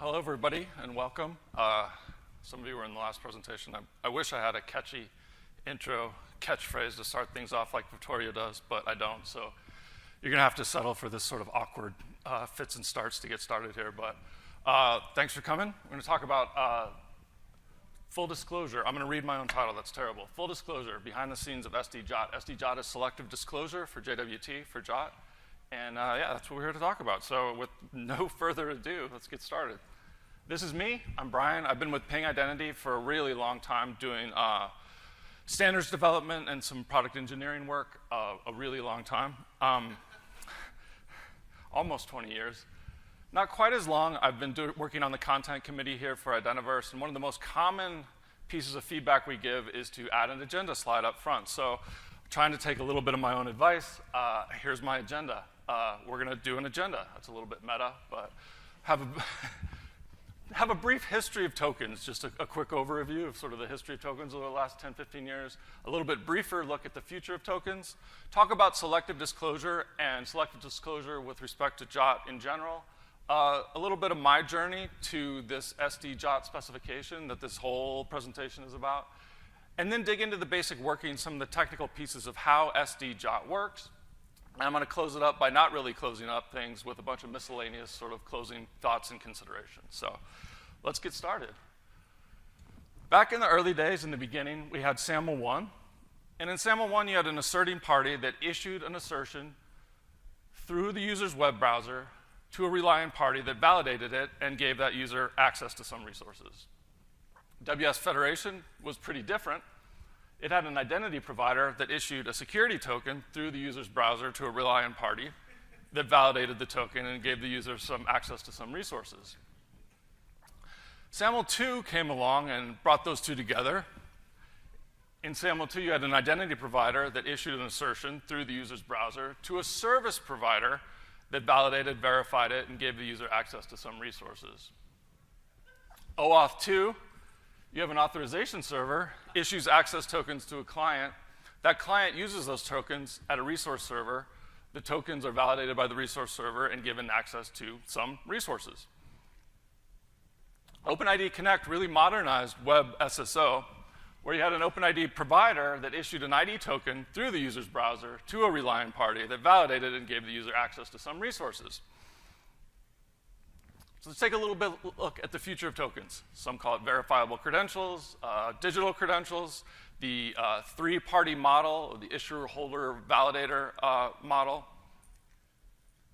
Hello everybody and welcome. Some of you were in the last presentation. I wish I had a catchy intro catchphrase to start things off like Victoria does, but I don't. So you're gonna have to settle for this sort of awkward fits and starts to get started here. But thanks for coming. We're gonna talk about full disclosure. I'm gonna read my own title, that's terrible. Full disclosure, behind the scenes of SD-JWT. SD-JWT is Selective Disclosure for JWT, for JWT. And yeah, that's what we're here to talk about. So with no further ado, let's get started. This is me. I'm Brian. I've been with Ping Identity for a really long time doing standards development and some product engineering work, a really long time. Almost 20 years. Not quite as long. I've been working on the content committee here for Identiverse, and one of the most common pieces of feedback we give is to add an agenda slide up front. So trying to take a little bit of my own advice, here's my agenda. We're going to do an agenda. That's a little bit meta, but have a brief history of tokens, just a quick overview of sort of the history of tokens over the last 10, 15 years, a little bit briefer look at the future of tokens, talk about selective disclosure and selective disclosure with respect to JWT in general, a little bit of my journey to this SD-JWT specification that this whole presentation is about, and then dig into the basic workings, some of the technical pieces of how SD-JWT works. And I'm going to close it up by not really closing up things with a bunch of miscellaneous sort of closing thoughts and considerations. So let's get started. Back in the early days, in the beginning, we had SAML 1. And in SAML 1, you had an asserting party that issued an assertion through the user's web browser to a relying party that validated it and gave that user access to some resources. WS Federation was pretty different. It had an identity provider that issued a security token through the user's browser to a relying party that validated the token and gave the user some access to some resources. SAML 2 came along and brought those two together. In SAML 2, you had an identity provider that issued an assertion through the user's browser to a service provider that validated, verified it, and gave the user access to some resources. OAuth 2, you have an authorization server, issues access tokens to a client. That client uses those tokens at a resource server. The tokens are validated by the resource server and given access to some resources. OpenID Connect really modernized web SSO, where you had an OpenID provider that issued an ID token through the user's browser to a relying party that validated and gave the user access to some resources. So let's take a little bit look at the future of tokens. Some call it verifiable credentials, digital credentials, the three-party model, or the issuer, holder, validator model.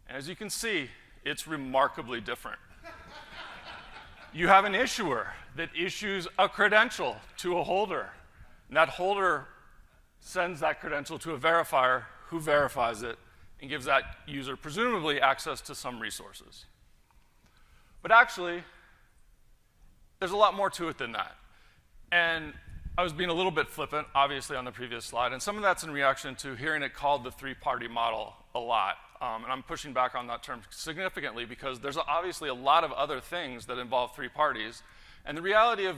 And as you can see, it's remarkably different. You have an issuer that issues a credential to a holder, and that holder sends that credential to a verifier who verifies it and gives that user presumably access to some resources. But actually, there's a lot more to it than that. And I was being a little bit flippant, obviously, on the previous slide, and some of that's in reaction to hearing it called the three-party model a lot. And I'm pushing back on that term significantly because there's obviously a lot of other things that involve three parties. And the reality of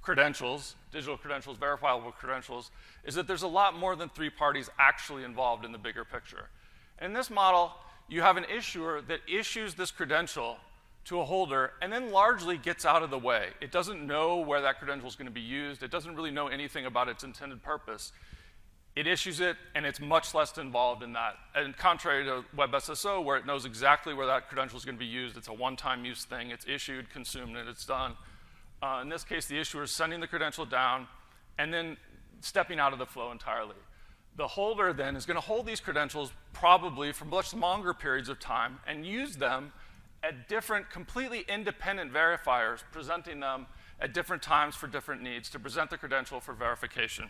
credentials, digital credentials, verifiable credentials, is that there's a lot more than three parties actually involved in the bigger picture. And in this model, you have an issuer that issues this credential to a holder and then largely gets out of the way. It doesn't know where that credential is going to be used. It doesn't really know anything about its intended purpose. It issues it, and it's much less involved in that. And contrary to WebSSO, where it knows exactly where that credential is going to be used, it's a one-time use thing. It's issued, consumed, and it's done. In this case, the issuer is sending the credential down and then stepping out of the flow entirely. The holder then is going to hold these credentials probably for much longer periods of time and use them at different, completely independent verifiers, presenting them at different times for different needs to present the credential for verification.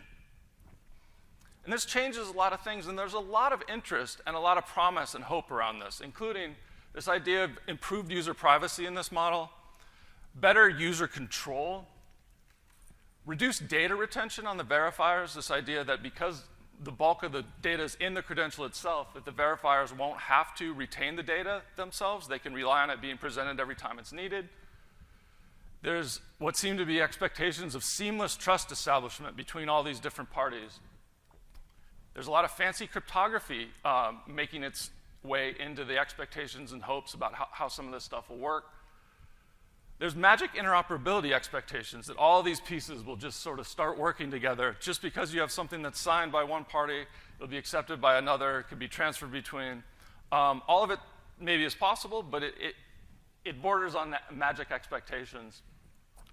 And this changes a lot of things, and there's a lot of interest and a lot of promise and hope around this, including this idea of improved user privacy in this model, better user control, reduced data retention on the verifiers, this idea that because the bulk of the data is in the credential itself, that the verifiers won't have to retain the data themselves. They can rely on it being presented every time it's needed. There's what seem to be expectations of seamless trust establishment between all these different parties. There's a lot of fancy cryptography making its way into the expectations and hopes about how some of this stuff will work. there's magic interoperability expectations that all these pieces will just sort of start working together. Just because you have something that's signed by one party, it'll be accepted by another, it could be transferred between. All of it maybe is possible, but it borders on magic expectations.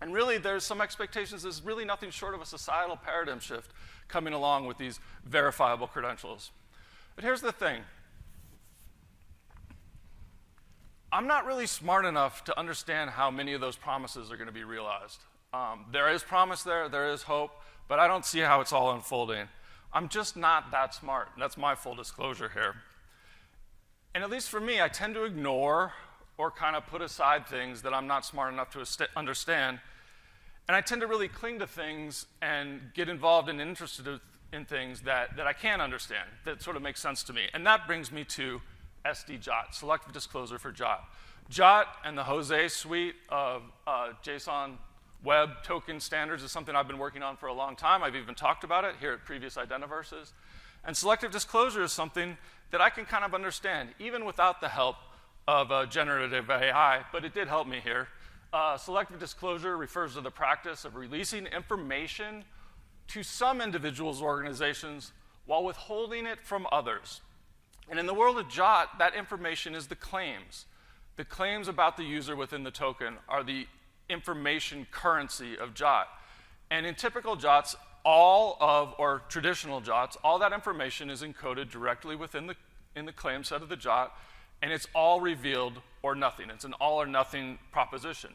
And really, there's some expectations. There's really nothing short of a societal paradigm shift coming along with these verifiable credentials. But here's the thing. I'm not really smart enough to understand how many of those promises are going to be realized. There is promise there is hope, but I don't see how it's all unfolding. I'm just not that smart, and that's my full disclosure here. And at least for me, I tend to ignore or kind of put aside things that I'm not smart enough to understand, and I tend to really cling to things and get involved and interested in things that I can understand, that sort of make sense to me. And that brings me to SD-JWT, Selective Disclosure for JWT. JWT and the Jose suite of JSON web token standards is something I've been working on for a long time. I've even talked about it here at previous Identiverses. And Selective Disclosure is something that I can kind of understand, even without the help of generative AI, but it did help me here. Selective Disclosure refers to the practice of releasing information to some individuals' organizations while withholding it from others. And in the world of JWT, that information is the claims. The claims about the user within the token are the information currency of JWT. And in typical JWTs, or traditional JWTs, all that information is encoded directly within in the claim set of the JWT, and it's all revealed or nothing. It's an all or nothing proposition.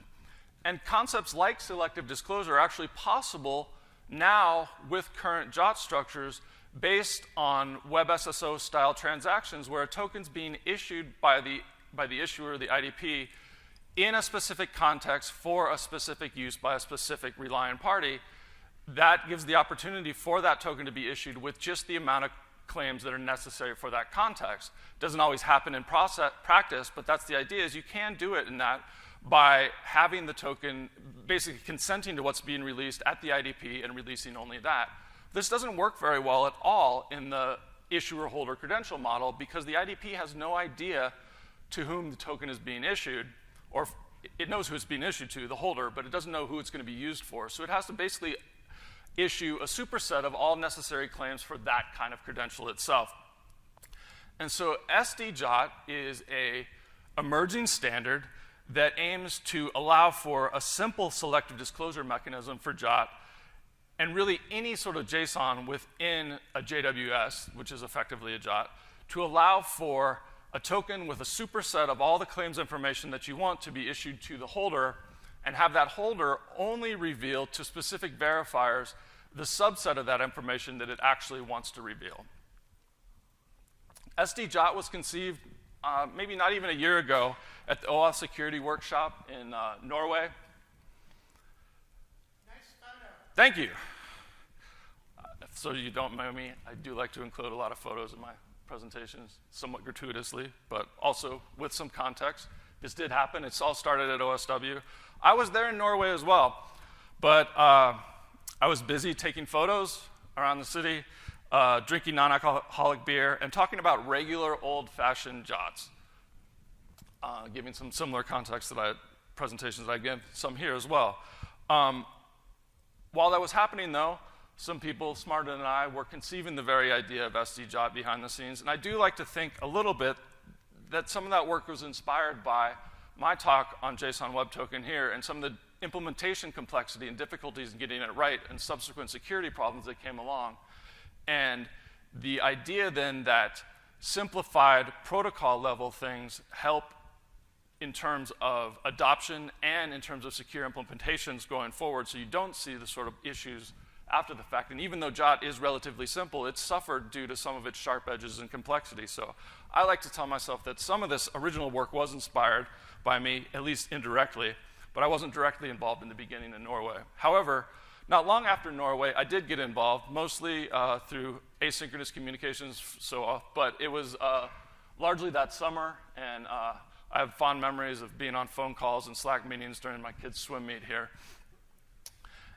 And concepts like selective disclosure are actually possible now with current JWT structures based on WebSSO style transactions where a token's being issued by the issuer, the IDP, in a specific context for a specific use by a specific reliant party. That gives the opportunity for that token to be issued with just the amount of claims that are necessary for that context. Doesn't always happen in practice, but that's the idea, is you can do it in that by having the token basically consenting to what's being released at the IDP and releasing only that. This doesn't work very well at all in the issuer-holder credential model because the IDP has no idea to whom the token is being issued, or it knows who it's being issued to, the holder, but it doesn't know who it's going to be used for. So it has to basically issue a superset of all necessary claims for that kind of credential itself. And so SD-JWT is an emerging standard that aims to allow for a simple selective disclosure mechanism for JWT and really any sort of JSON within a JWS, which is effectively a JWT, to allow for a token with a superset of all the claims information that you want to be issued to the holder and have that holder only reveal to specific verifiers the subset of that information that it actually wants to reveal. SD-JWT was conceived maybe not even a year ago at the OAuth security workshop in Norway. Nice photo. Thank you. So you don't know me, I do like to include a lot of photos in my presentations, somewhat gratuitously, but also with some context. This did happen. It's all started at OSW. I was there in Norway as well, but I was busy taking photos around the city, drinking non-alcoholic beer, and talking about regular old-fashioned JWTs, giving some similar context to presentations I give, some here as well. While that was happening, though, some people smarter than I were conceiving the very idea of SD-JWT behind the scenes, and I do like to think a little bit that some of that work was inspired by my talk on JSON Web Token here and some of the implementation complexity and difficulties in getting it right and subsequent security problems that came along. And the idea then that simplified protocol level things help in terms of adoption and in terms of secure implementations going forward, so you don't see the sort of issues after the fact. And even though JWT is relatively simple, it's suffered due to some of its sharp edges and complexity. So I like to tell myself that some of this original work was inspired by me, at least indirectly, but I wasn't directly involved in the beginning in Norway. However, not long after Norway, I did get involved, mostly through asynchronous communications, but it was largely that summer, and I have fond memories of being on phone calls and Slack meetings during my kids' swim meet here.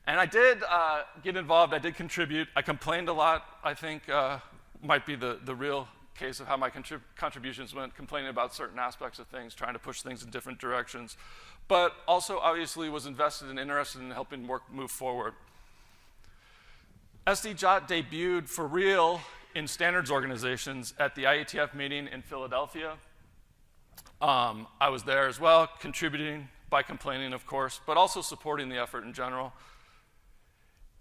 And I did get involved, I did contribute. I complained a lot, I think might be the real case of how my contributions went, complaining about certain aspects of things, trying to push things in different directions, but also obviously was invested and interested in helping work move forward. SD-JWT debuted for real in standards organizations at the IETF meeting in Philadelphia. I was there as well, contributing by complaining, of course, but also supporting the effort in general.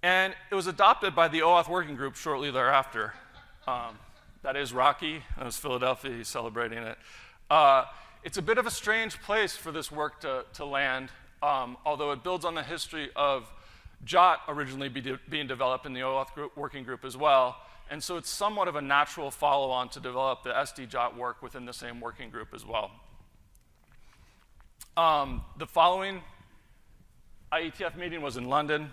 And it was adopted by the OAuth working group shortly thereafter. That is Rocky. That was Philadelphia. He's celebrating it. It's a bit of a strange place for this work to land, although it builds on the history of JWT originally being developed in the OAuth working group as well. And so it's somewhat of a natural follow-on to develop the SD-JWT work within the same working group as well. The following IETF meeting was in London.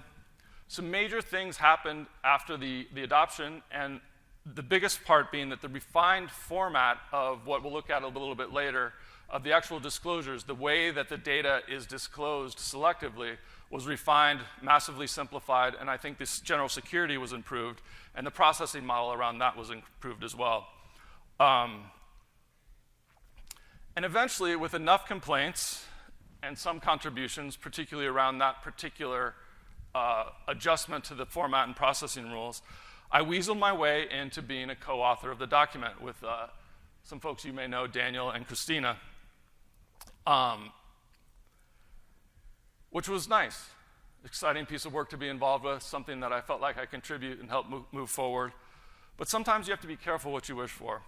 Some major things happened after the adoption, and the biggest part being that the refined format of what we'll look at a little bit later of the actual disclosures, the way that the data is disclosed selectively, was refined, massively simplified, and I think this general security was improved, and the processing model around that was improved as well. And eventually, with enough complaints and some contributions, particularly around that particular adjustment to the format and processing rules, I weaseled my way into being a co-author of the document with some folks you may know, Daniel and Christina, which was nice. Exciting piece of work to be involved with, something that I felt like I contribute and help move forward. But sometimes you have to be careful what you wish for.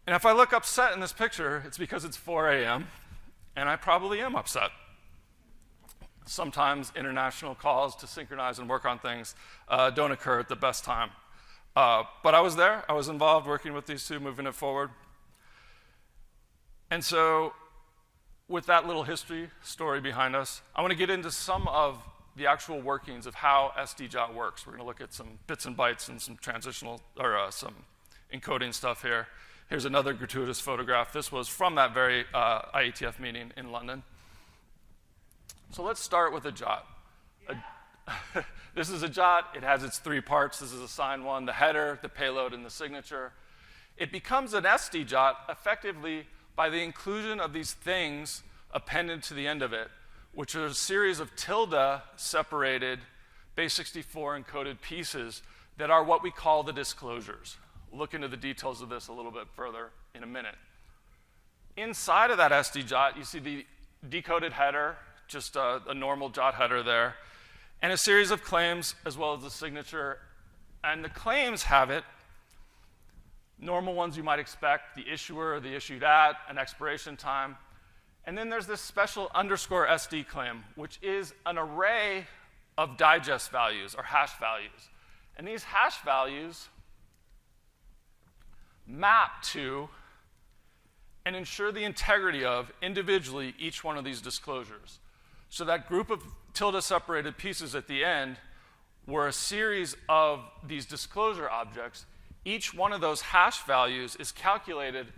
And if I look upset in this picture, it's because it's 4 a.m., and I probably am upset. Sometimes international calls to synchronize and work on things don't occur at the best time. But I was there. I was involved working with these two, moving it forward. And so with that little history story behind us, I want to get into some of the actual workings of how SD-JWT works. We're going to look at some bits and bytes and some transitional, or some encoding stuff here. Here's another gratuitous photograph. This was from that very IETF meeting in London. So let's start with a JWT. This is a JWT. It has its 3 parts. This is assigned 1, the header, the payload, and the signature. It becomes an SD-JWT effectively by the inclusion of these things appended to the end of it, which are a series of tilde-separated base64 encoded pieces that are what we call the disclosures. We'll look into the details of this a little bit further in a minute. Inside of that SD-JWT, you see the decoded header, just a normal JWT header there, and a series of claims as well as the signature. And the claims have it, normal ones you might expect, the issuer, the issued at, an expiration time. And then there's this special underscore SD claim, which is an array of digest values or hash values. And these hash values map to and ensure the integrity of individually each one of these disclosures. So that group of tilde-separated pieces at the end were a series of these disclosure objects. Each one of those hash values is calculated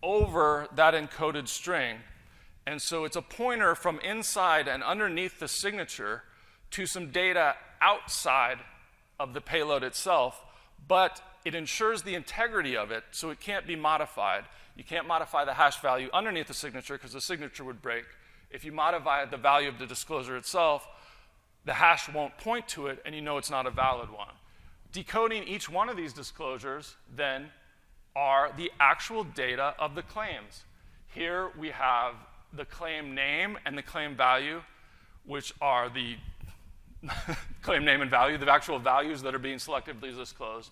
over that encoded string. And so it's a pointer from inside and underneath the signature to some data outside of the payload itself, but it ensures the integrity of it, so it can't be modified. You can't modify the hash value underneath the signature because the signature would break. If you modify the value of the disclosure itself, the hash won't point to it, and you know it's not a valid one. Decoding each one of these disclosures, then, are the actual data of the claims. Here we have the claim name and the claim value, which are the claim name and value, the actual values that are being selectively disclosed,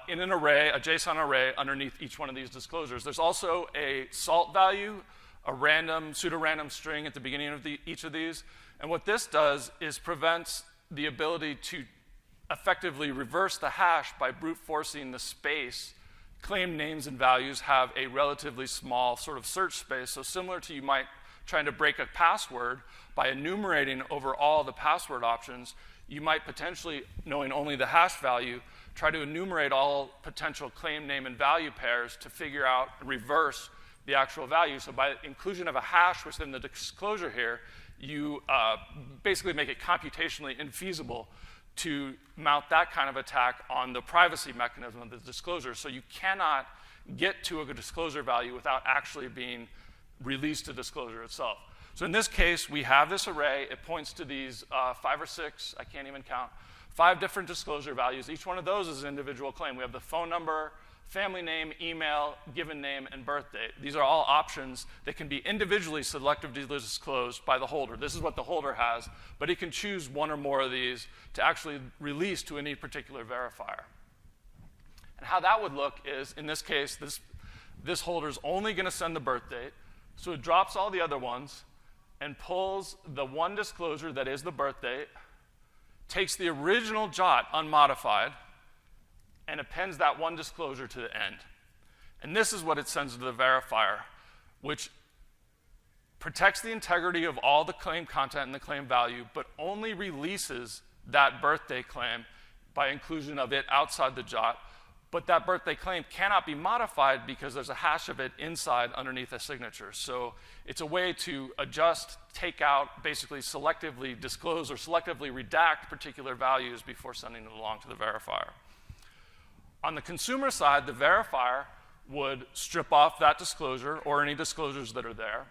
in an array, a JSON array, underneath each one of these disclosures. There's also a salt value, a random, pseudo-random string at the beginning of each of these. And what this does is prevents the ability to effectively reverse the hash by brute forcing the space. Claim names and values have a relatively small sort of search space. So similar to you might trying to break a password by enumerating over all the password options, you might potentially, knowing only the hash value, try to enumerate all potential claim name and value pairs to figure out, reverse the actual value. So by inclusion of a hash within the disclosure here, you basically make it computationally infeasible to mount that kind of attack on the privacy mechanism of the disclosure. So you cannot get to a disclosure value without actually being released to disclosure itself. So in this case, we have this array. It points to these 5 or 6, I can't even count, 5 different disclosure values. Each one of those is an individual claim. We have the phone number, family name, email, given name, and birth date. These are all options that can be individually selectively disclosed by the holder. This is what the holder has, but he can choose one or more of these to actually release to any particular verifier. And how that would look is, in this case, this holder is only going to send the birth date, so it drops all the other ones and pulls the one disclosure that is the birth date, takes the original JWT unmodified, and appends that one disclosure to the end. And this is what it sends to the verifier, which protects the integrity of all the claim content and the claim value, but only releases that birthday claim by inclusion of it outside the JWT. But that birthday claim cannot be modified because there's a hash of it inside underneath a signature. So it's a way to adjust, take out, basically selectively disclose or selectively redact particular values before sending it along to the verifier. On the consumer side, the verifier would strip off that disclosure or any disclosures that are there,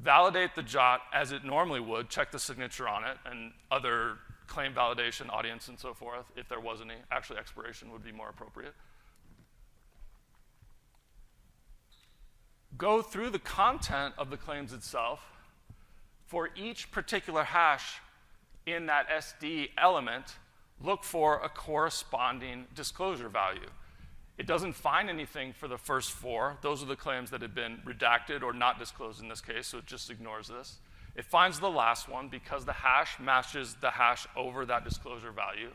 validate the JWT as it normally would, check the signature on it, and other claim validation, audience, and so forth, if there was any. Actually, expiration would be more appropriate. Go through the content of the claims itself. For each particular hash in that SD element, look for a corresponding disclosure value. It doesn't find anything for the first 4. Those are the claims that had been redacted or not disclosed in this case, so it just ignores this. It finds the last one because the hash matches the hash over that disclosure value.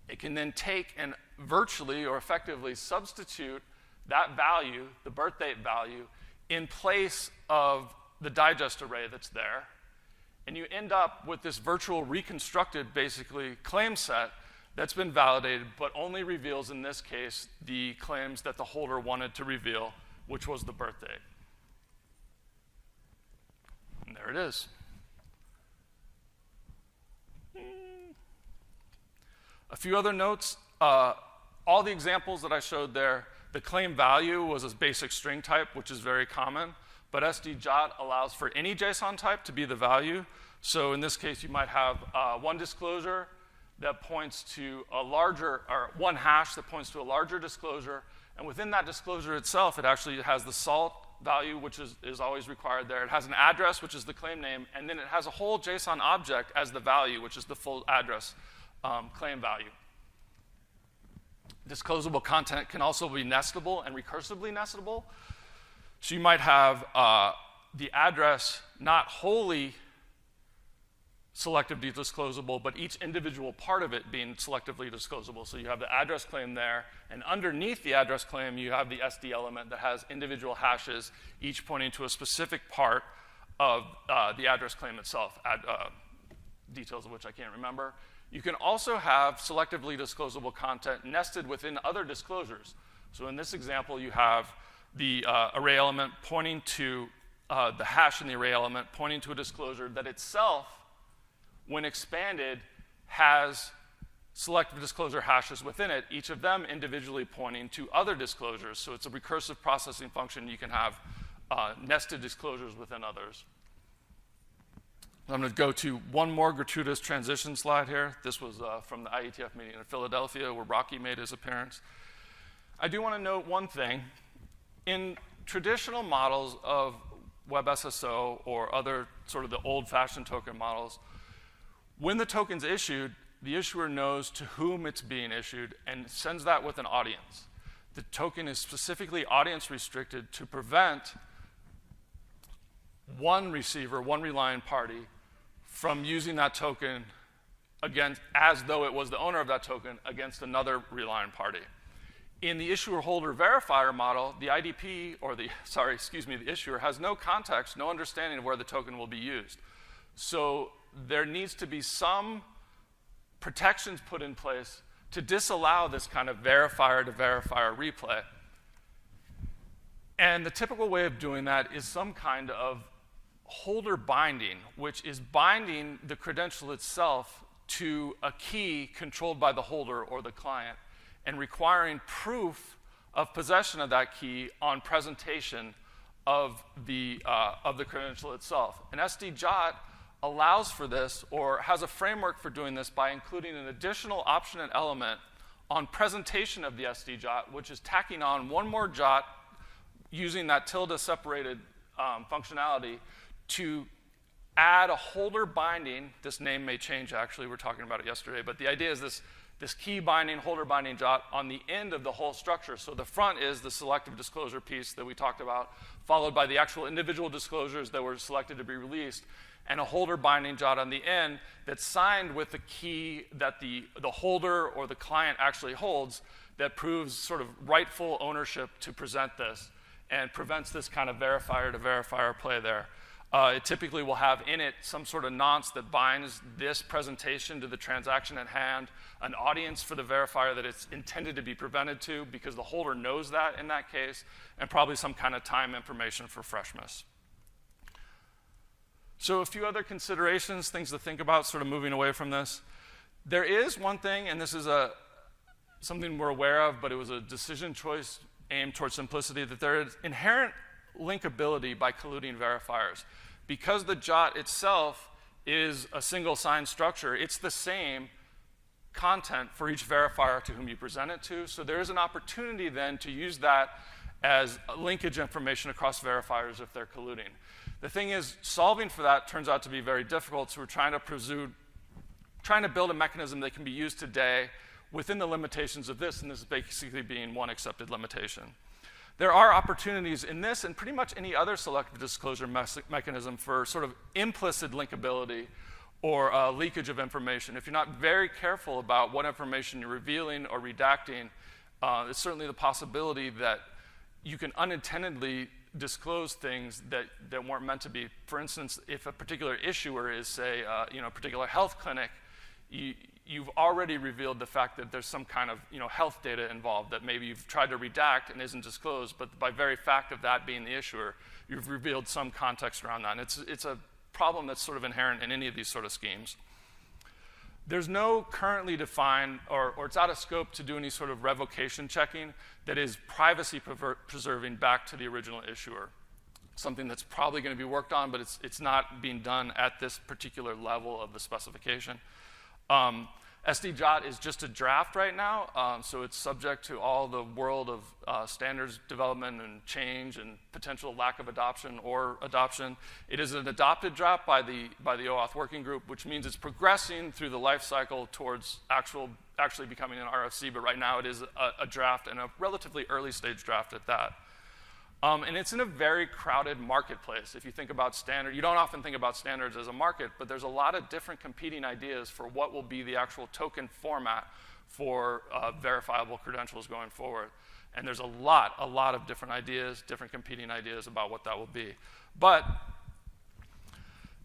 It can then take and virtually or effectively substitute that value, the birth date value, in place of the digest array that's there. And you end up with this virtual reconstructed, basically, claim set that's been validated, but only reveals, in this case, the claims that the holder wanted to reveal, which was the birth date. And there it is. A few other notes. All the examples that I showed there, the claim value was a basic string type, which is very common. But SD-JWT allows for any JSON type to be the value. So in this case, you might have one disclosure that points to a larger, or one hash that points to a larger disclosure. And within that disclosure itself, it actually has the salt value, which is always required there. It has an address, which is the claim name. And then it has a whole JSON object as the value, which is the full address claim value. Disclosable content can also be nestable and recursively nestable. So you might have the address not wholly selectively disclosable, but each individual part of it being selectively disclosable. So you have the address claim there, and underneath the address claim, you have the SD element that has individual hashes, each pointing to a specific part of the address claim itself, details of which I can't remember. You can also have selectively disclosable content nested within other disclosures. So in this example, you have the array element pointing to the hash in the array element pointing to a disclosure that itself, when expanded, has selective disclosure hashes within it, each of them individually pointing to other disclosures. So it's a recursive processing function. You can have nested disclosures within others. I'm going to go to one more gratuitous transition slide here. This was from the IETF meeting in Philadelphia where Rocky made his appearance. I do want to note one thing. In traditional models of WebSSO or other sort of the old-fashioned token models, when the token's issued, the issuer knows to whom it's being issued and sends that with an audience. The token is specifically audience restricted to prevent one receiver, one relying party, from using that token against, as though it was the owner of that token, against another relying party. In the issuer-holder verifier model, the IDP, or the issuer, has no context, no understanding of where the token will be used. So there needs to be some protections put in place to disallow this kind of verifier-to-verifier replay. And the typical way of doing that is some kind of holder binding, which is binding the credential itself to a key controlled by the holder or the client, and requiring proof of possession of that key on presentation of the credential itself. An SD-JWT allows for this, or has a framework for doing this, by including an additional option and element on presentation of the SD-JWT, which is tacking on one more JWT using that tilde-separated functionality to add a holder binding. This name may change, actually. We were talking about it yesterday. But the idea is this key binding, holder binding JWT on the end of the whole structure. So the front is the selective disclosure piece that we talked about, followed by the actual individual disclosures that were selected to be released, and a holder binding JWT on the end that's signed with the key that the holder or the client actually holds, that proves sort of rightful ownership to present this and prevents this kind of verifier to verifier play there. It typically will have in it some sort of nonce that binds this presentation to the transaction at hand, an audience for the verifier that it's intended to be presented to, because the holder knows that in that case, and probably some kind of time information for freshness. So a few other considerations, things to think about sort of moving away from this. There is one thing, and this is something we're aware of, but it was a decision choice aimed towards simplicity, that there is inherent linkability by colluding verifiers. Because the JWT itself is a single sign structure, it's the same content for each verifier to whom you present it to. So there is an opportunity then to use that as linkage information across verifiers if they're colluding. The thing is, solving for that turns out to be very difficult, so we're trying to build a mechanism that can be used today within the limitations of this, and this is basically being one accepted limitation. There are opportunities in this and pretty much any other selective disclosure mechanism for sort of implicit linkability or leakage of information. If you're not very careful about what information you're revealing or redacting, there's certainly the possibility that you can unintendedly disclose things that weren't meant to be. For instance, if a particular issuer is, say, a particular health clinic, you've already revealed the fact that there's some kind of health data involved that maybe you've tried to redact and isn't disclosed, but by very fact of that being the issuer, you've revealed some context around that. And it's a problem that's sort of inherent in any of these sort of schemes. There's no currently defined, or it's out of scope to do any sort of revocation checking that is privacy preserving back to the original issuer. Something that's probably going to be worked on, but it's not being done at this particular level of the specification. SD-JWT is just a draft right now, so it's subject to all the world of standards development and change and potential lack of adoption or adoption. It is an adopted draft by the OAuth working group, which means it's progressing through the life cycle towards actually becoming an RFC, but right now it is a draft, and a relatively early stage draft at that. And it's in a very crowded marketplace. If you think about standard, you don't often think about standards as a market, but there's a lot of different competing ideas for what will be the actual token format for verifiable credentials going forward. And there's a lot of different ideas, different competing ideas about what that will be. But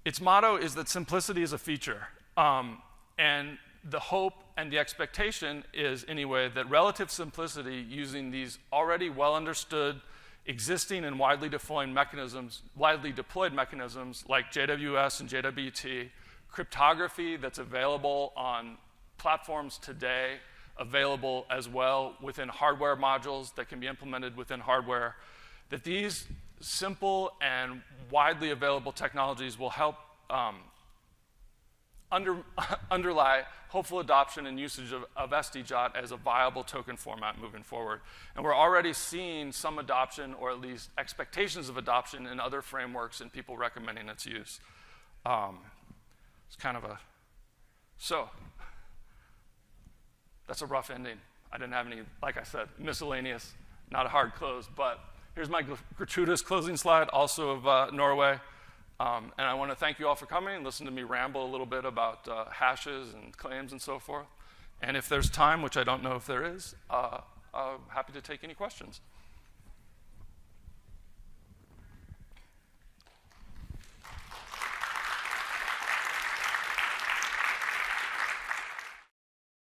its motto is that simplicity is a feature. And the hope and the expectation is, anyway, that relative simplicity using these already well understood existing and widely deployed mechanisms like JWS and JWT, cryptography that's available on platforms today, available as well within hardware modules that can be implemented within hardware, that these simple and widely available technologies will help underlie hopeful adoption and usage of SD-JWT as a viable token format moving forward. And we're already seeing some adoption, or at least expectations of adoption, in other frameworks and people recommending its use. It's kind of so that's a rough ending. I didn't have any, like I said, miscellaneous, not a hard close, but here's my gratuitous closing slide, also of Norway. And I want to thank you all for coming and listen to me ramble a little bit about hashes and claims and so forth. And if there's time, which I don't know if there is, I'm happy to take any questions.